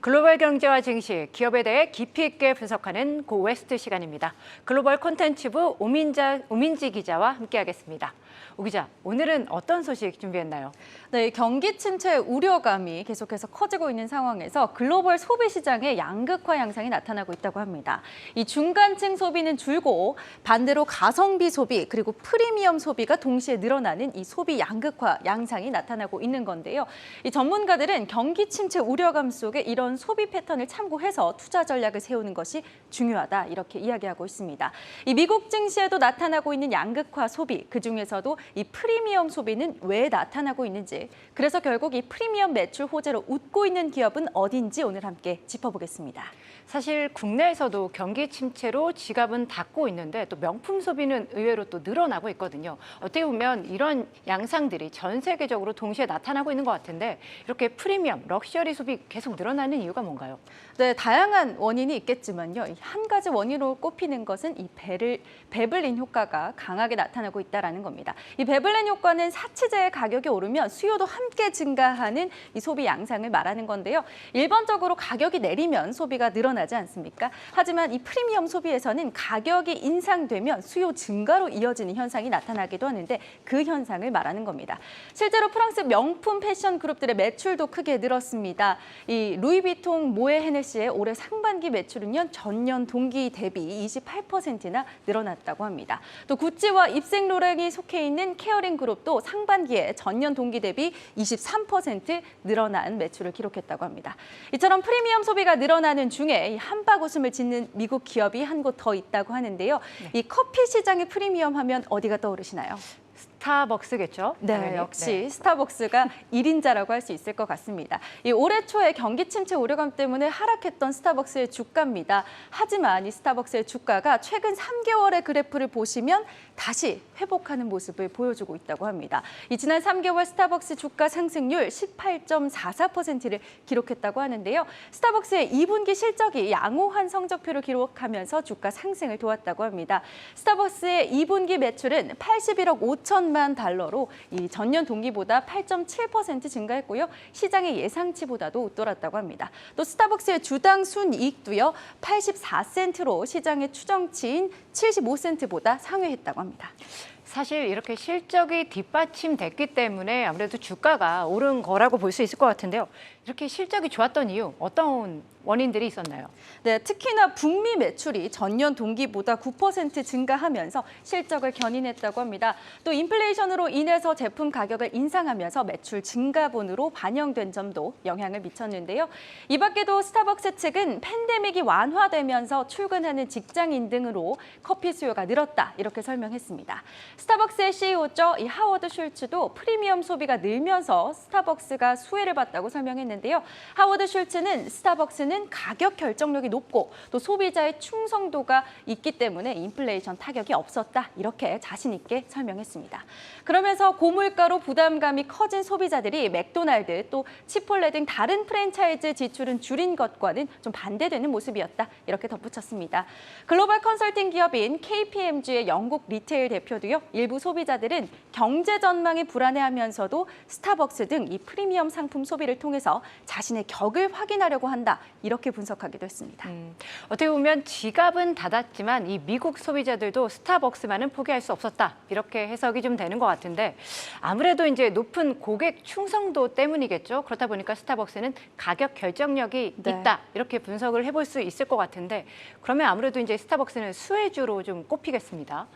글로벌 경제와 증시, 기업에 대해 깊이 있게 분석하는 고웨스트 시간입니다. 글로벌 콘텐츠부 오민지 기자와 함께하겠습니다. 오 기자, 오늘은 어떤 소식 준비했나요? 네, 경기 침체 우려감이 계속해서 커지고 있는 상황에서 글로벌 소비 시장의 양극화 양상이 나타나고 있다고 합니다. 이 중간층 소비는 줄고 반대로 가성비 소비 그리고 프리미엄 소비가 동시에 늘어나는 이 소비 양극화 양상이 나타나고 있는 건데요. 이 전문가들은 경기 침체 우려감 속에 이런 소비 패턴을 참고해서 투자 전략을 세우는 것이 중요하다 이렇게 이야기하고 있습니다. 이 미국 증시에도 나타나고 있는 양극화 소비, 그중에서도 이 프리미엄 소비는 왜 나타나고 있는지, 그래서 결국 이 프리미엄 매출 호재로 웃고 있는 기업은 어딘지 오늘 함께 짚어보겠습니다. 사실 국내에서도 경기 침체로 지갑은 닫고 있는데 또 명품 소비는 의외로 또 늘어나고 있거든요. 어떻게 보면 이런 양상들이 전 세계적으로 동시에 나타나고 있는 것 같은데 이렇게 프리미엄, 럭셔리 소비 계속 늘어나는 이유가 뭔가요? 네, 다양한 원인이 있겠지만요. 한 가지 원인으로 꼽히는 것은 이 베블린 효과가 강하게 나타나고 있다는 겁니다. 이 베블린 효과는 사치제의 가격이 오르면 수요도 함께 증가하는 이 소비 양상을 말하는 건데요. 일반적으로 가격이 내리면 소비가 늘어나지 않습니까? 하지만 이 프리미엄 소비에서는 가격이 인상되면 수요 증가로 이어지는 현상이 나타나기도 하는데 그 현상을 말하는 겁니다. 실제로 프랑스 명품 패션 그룹들의 매출도 크게 늘었습니다. 이 루이비통, 모에 헤네시의 올해 상반기 매출은요, 전년 동기 대비 28%나 늘어났다고 합니다. 또 구찌와 입생로랭이 속해 있는 케어링 그룹도 상반기에 전년 동기 대비 23% 늘어난 매출을 기록했다고 합니다. 이처럼 프리미엄 소비가 늘어나는 중에 한박 웃음을 짓는 미국 기업이 한 곳 더 있다고 하는데요. 이 커피 시장의 프리미엄 하면 어디가 떠오르시나요? 스타벅스겠죠? 네, 역시 스타벅스가 1인자라고 할 수 있을 것 같습니다. 이 올해 초에 경기 침체 우려감 때문에 하락했던 스타벅스의 주가입니다. 하지만 이 스타벅스의 주가가 최근 3개월의 그래프를 보시면 다시 회복하는 모습을 보여주고 있다고 합니다. 이 지난 3개월 스타벅스 주가 상승률 18.44%를 기록했다고 하는데요. 스타벅스의 2분기 실적이 양호한 성적표를 기록하면서 주가 상승을 도왔다고 합니다. 스타벅스의 2분기 매출은 81억 5천만 달러로 이 전년 동기보다 8.7% 증가했고요. 시장의 예상치보다도 웃돌았다고 합니다. 또 스타벅스의 주당 순이익도요, 84센트로 시장의 추정치인 75센트보다 상회했다고 합니다. 사실 이렇게 실적이 뒷받침됐기 때문에 아무래도 주가가 오른 거라고 볼 수 있을 것 같은데요. 이렇게 실적이 좋았던 이유, 어떤 원인들이 있었나요? 네, 특히나 북미 매출이 전년 동기보다 9% 증가하면서 실적을 견인했다고 합니다. 또 인플레이션으로 인해서 제품 가격을 인상하면서 매출 증가분으로 반영된 점도 영향을 미쳤는데요. 이 밖에도 스타벅스 측은 팬데믹이 완화되면서 출근하는 직장인 등으로 커피 수요가 늘었다 이렇게 설명했습니다. 스타벅스의 CEO죠. 이 하워드 슐츠도 프리미엄 소비가 늘면서 스타벅스가 수혜를 봤다고 설명했는데요. 하워드 슐츠는 스타벅스는 가격 결정력이 높고 또 소비자의 충성도가 있기 때문에 인플레이션 타격이 없었다 이렇게 자신 있게 설명했습니다. 그러면서 고물가로 부담감이 커진 소비자들이 맥도날드 또 치폴레 등 다른 프랜차이즈 지출은 줄인 것과는 좀 반대되는 모습이었다 이렇게 덧붙였습니다. 글로벌 컨설팅 기업인 KPMG의 영국 리테일 대표도요. 일부 소비자들은 경제 전망이 불안해하면서도 스타벅스 등 이 프리미엄 상품 소비를 통해서 자신의 격을 확인하려고 한다 이렇게 분석하기도 했습니다. 어떻게 보면 지갑은 닫았지만 이 미국 소비자들도 스타벅스만은 포기할 수 없었다 이렇게 해석이 좀 되는 것 같은데 아무래도 이제 높은 고객 충성도 때문이겠죠. 그렇다 보니까 스타벅스는 가격 결정력이 있다 이렇게 분석을 해볼 수 있을 것 같은데 그러면 아무래도 이제 스타벅스는 수혜주로 좀 꼽히겠습니다.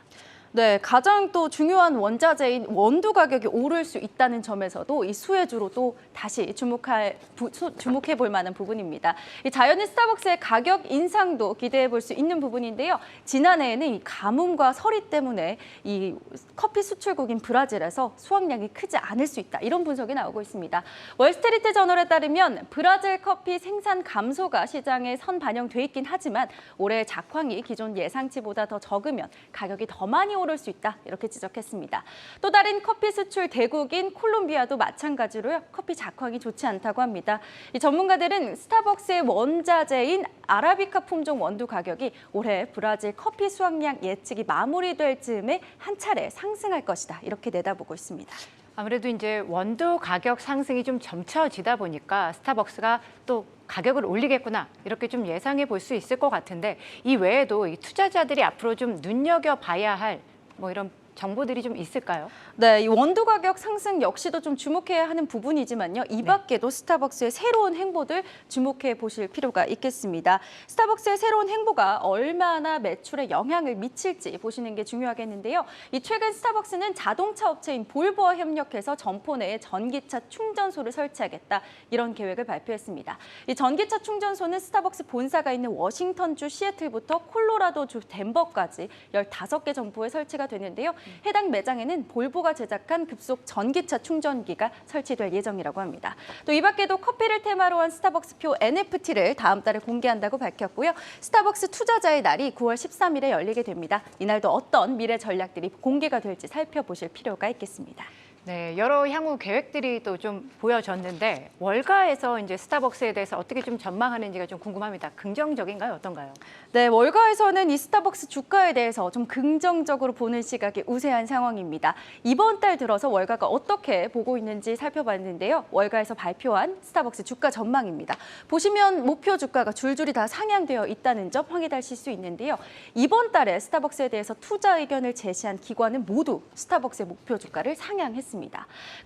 네, 가장 또 중요한 원자재인 원두 가격이 오를 수 있다는 점에서도 이 수혜주로 또 다시 주목해 볼 만한 부분입니다. 이 자연인 스타벅스의 가격 인상도 기대해 볼 수 있는 부분인데요. 지난해에는 이 가뭄과 서리 때문에 이 커피 수출국인 브라질에서 수확량이 크지 않을 수 있다. 이런 분석이 나오고 있습니다. 월스트리트 저널에 따르면 브라질 커피 생산 감소가 시장에 선반영돼 있긴 하지만 올해 작황이 기존 예상치보다 더 적으면 가격이 더 많이 오를 수 있다 이렇게 지적했습니다. 또 다른 커피 수출 대국인 콜롬비아도 마찬가지로요. 커피 작황이 좋지 않다고 합니다. 이 전문가들은 스타벅스의 원자재인 아라비카 품종 원두 가격이 올해 브라질 커피 수확량 예측이 마무리될 즈음에 한 차례 상승할 것이다 이렇게 내다보고 있습니다. 아무래도 이제 원두 가격 상승이 좀 점쳐지다 보니까 스타벅스가 또 가격을 올리겠구나 이렇게 좀 예상해 볼 수 있을 것 같은데 이 외에도 이 투자자들이 앞으로 좀 눈여겨봐야 할 뭐 이런 정보들이 좀 있을까요? 네, 이 원두 가격 상승 역시도 좀 주목해야 하는 부분이지만요. 이 밖에도 스타벅스의 새로운 행보들 주목해 보실 필요가 있겠습니다. 스타벅스의 새로운 행보가 얼마나 매출에 영향을 미칠지 보시는 게 중요하겠는데요. 이 최근 스타벅스는 자동차 업체인 볼보와 협력해서 점포 내에 전기차 충전소를 설치하겠다 이런 계획을 발표했습니다. 이 전기차 충전소는 스타벅스 본사가 있는 워싱턴주 시애틀부터 콜로라도주 덴버까지 15개 점포에 설치가 되는데요. 해당 매장에는 볼보가 제작한 급속 전기차 충전기가 설치될 예정이라고 합니다. 또 이 밖에도 커피를 테마로 한 스타벅스표 NFT를 다음 달에 공개한다고 밝혔고요. 스타벅스 투자자의 날이 9월 13일에 열리게 됩니다. 이날도 어떤 미래 전략들이 공개가 될지 살펴보실 필요가 있겠습니다. 네, 여러 향후 계획들이 또 좀 보여졌는데 월가에서 이제 스타벅스에 대해서 어떻게 좀 전망하는지가 좀 궁금합니다. 긍정적인가요? 어떤가요? 네, 월가에서는 이 스타벅스 주가에 대해서 좀 긍정적으로 보는 시각이 우세한 상황입니다. 이번 달 들어서 월가가 어떻게 보고 있는지 살펴봤는데요. 월가에서 발표한 스타벅스 주가 전망입니다. 보시면 목표 주가가 줄줄이 다 상향되어 있다는 점 확인하실 수 있는데요. 이번 달에 스타벅스에 대해서 투자 의견을 제시한 기관은 모두 스타벅스의 목표 주가를 상향했습니다.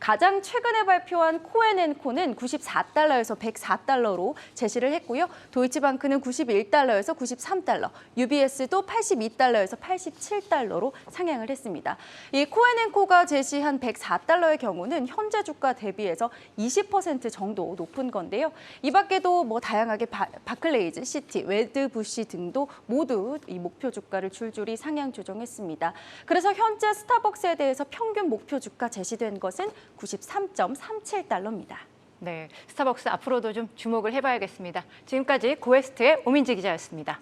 가장 최근에 발표한 코앤앤코는 94달러에서 104달러로 제시를 했고요. 도이치방크는 91달러에서 93달러, UBS도 82달러에서 87달러로 상향을 했습니다. 이 코앤앤코가 제시한 104달러의 경우는 현재 주가 대비해서 20% 정도 높은 건데요. 이 밖에도 뭐 다양하게 바클레이즈, 시티, 웨드부시 등도 모두 이 목표 주가를 줄줄이 상향 조정했습니다. 그래서 현재 스타벅스에 대해서 평균 목표 주가 제시된 것은 93.37달러입니다. 네, 스타벅스 앞으로도 좀 주목을 해봐야겠습니다. 지금까지 고에스트의 오민지 기자였습니다.